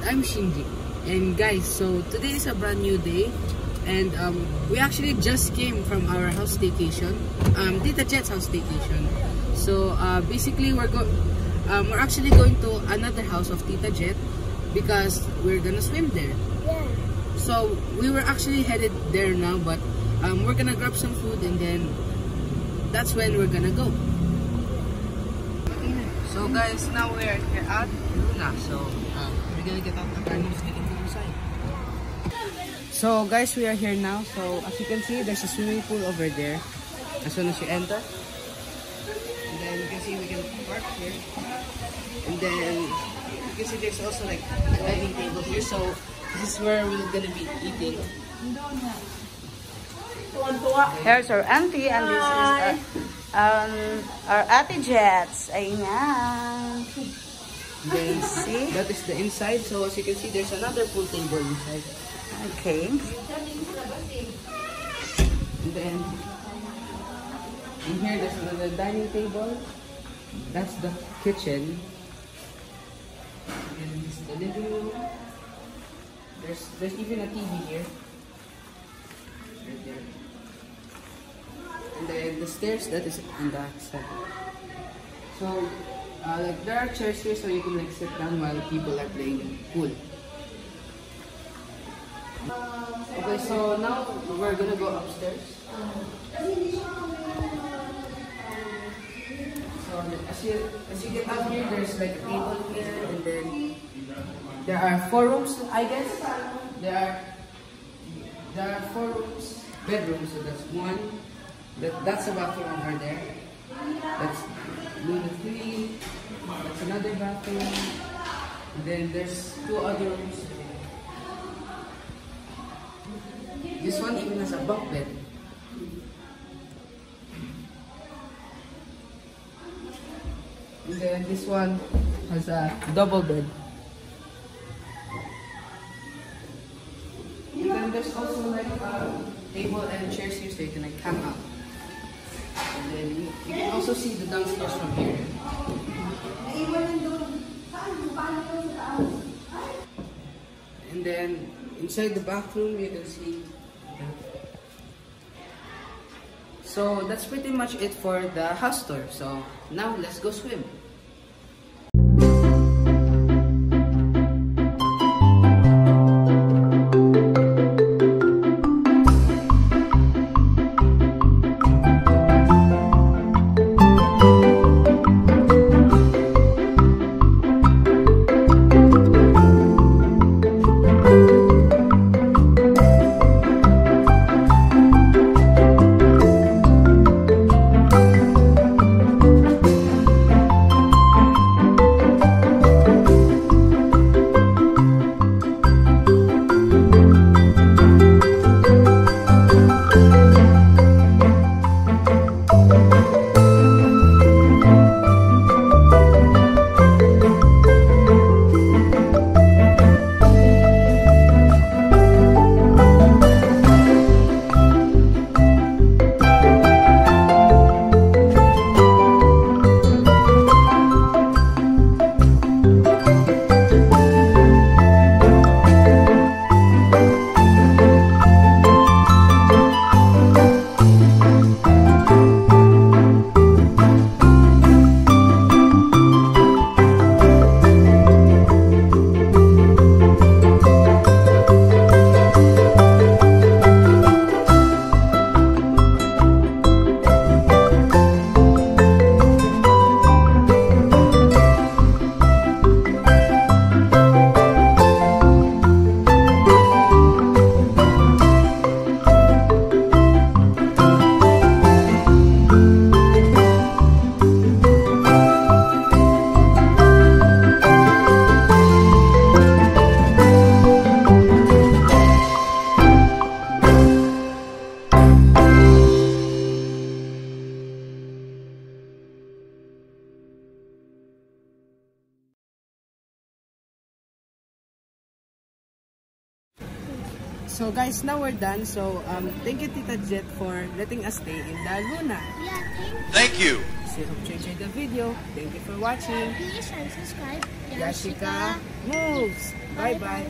I'm Shinji. And guys, so today is a brand new day, and we actually just came from our house staycation, Tita Jet's house staycation. So basically we're actually going to another house of Tita Jet because we're gonna swim there. Yeah. So we were actually headed there now, but we're gonna grab some food and then that's when we're gonna go. So guys, now we're here at Luna. So we're gonna get out the car and just get into the side. So guys, we are here now. So as you can see, there's a swimming pool over there. As soon as you enter, and then you can see we can park here. And then you can see there's also like a dining table here. So this is where we're gonna be eating. Here's our auntie, and this is our Ate Jets. Ayan. Then See? that is the inside. So as you can see, there's another pool table inside. Okay. And then in here there's another dining table. That's the kitchen. And this is the living room. There's even a TV here. Right there. And then the stairs, that is on that side. So like there are chairs here, so you can like sit down while people are playing pool. Okay, so now we're gonna go upstairs. So as you get up here, there's like a table here, and then there are 4 rooms, I guess. There are 4 rooms, bedrooms. So that's one. That's a bathroom over there. That's Luna 3. That's another bathroom. And then there's 2 other rooms. This one even has a bunk bed. And then this one has a double bed. And then there's also like a table and chairs here so you can like hang out. And then you can also see the downstairs from here. And then inside the bathroom you can see. So that's pretty much it for the house tour. So now let's go swim. So guys, now we're done. So thank you Tita Jet for letting us stay in the Luna. Yeah, Thank you. So hope you enjoyed the video. Thank you for watching. please and subscribe. Yashika moves. Bye bye.